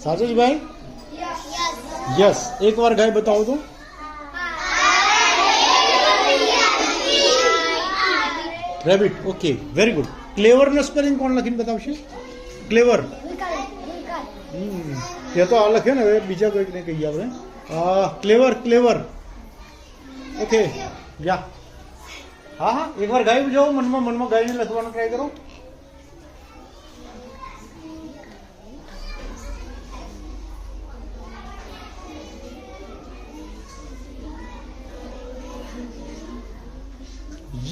સાચું જ ભાઈ? યસ. એક વાર ગાય બતાવો તો. Rabbit. Okay, very good. Clever નો સ્પેલિંગ કોણ લખીને બતાવશે? ક્લેવર. તે તો આ લખ્યો ને, હવે બીજા કોઈકને કહીએ આપણે. ક્લેવર. ક્લેવર. ઓકે, યા. હા હા, એકવાર ગાય જાઓ, મનમાં ગાયને લખવાનો ટ્રાય કરો.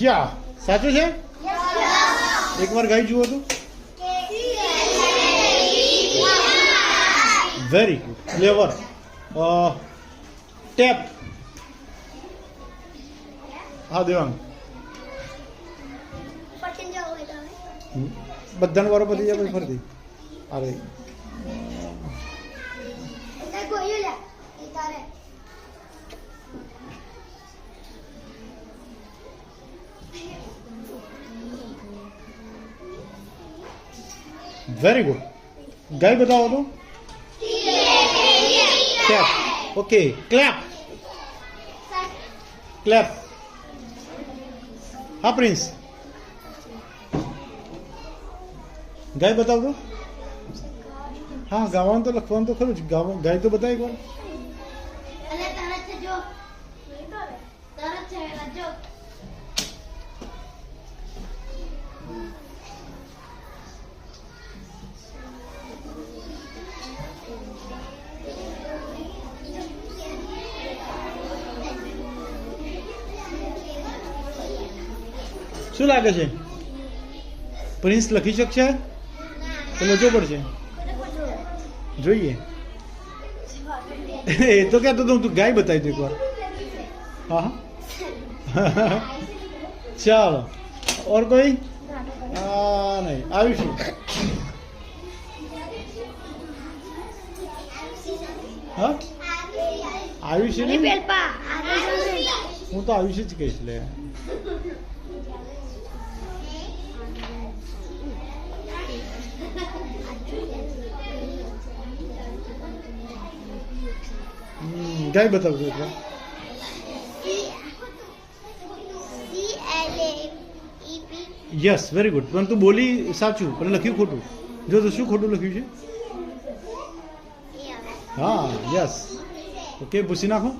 યા, સાચું છે? એકવાર ગાય જુઓ તો. Very good. ક્લેવર. ટેપ. હા દેવાંગ, બધાને વારો પતી જાય પછી ફરતી. અરે વેરી ગુડ. ગાય બતાવો તો. ક્લેપ. Okay, clap. ક્લેપ. હા પ્રિન્સ, ગાય બતાવ તો. હા, ગાવાનું તો લખવાનું તો ખરું જ. ગાય તો બતાવી કોણ. શું લાગે છે? પ્રિન્સ લખી શકશે? તો લખવું પડશે. જોઈએ. એ તો કહેતો તો તું ગાય બતાવી દો એકવાર. હા હા, ચાલો. ઓર કોઈ? નહીં, આયુષી. હા, આયુષી નહીં, હું તો આયુષી જ કહીશ. લે, ગાય બતાવજો એટલે. Yes, very good. પણ તું બોલી સાચું પણ લખ્યું ખોટું. જો તો શું ખોટું લખ્યું છે? હા, યસ. ઓકે, પૂછી નાખો.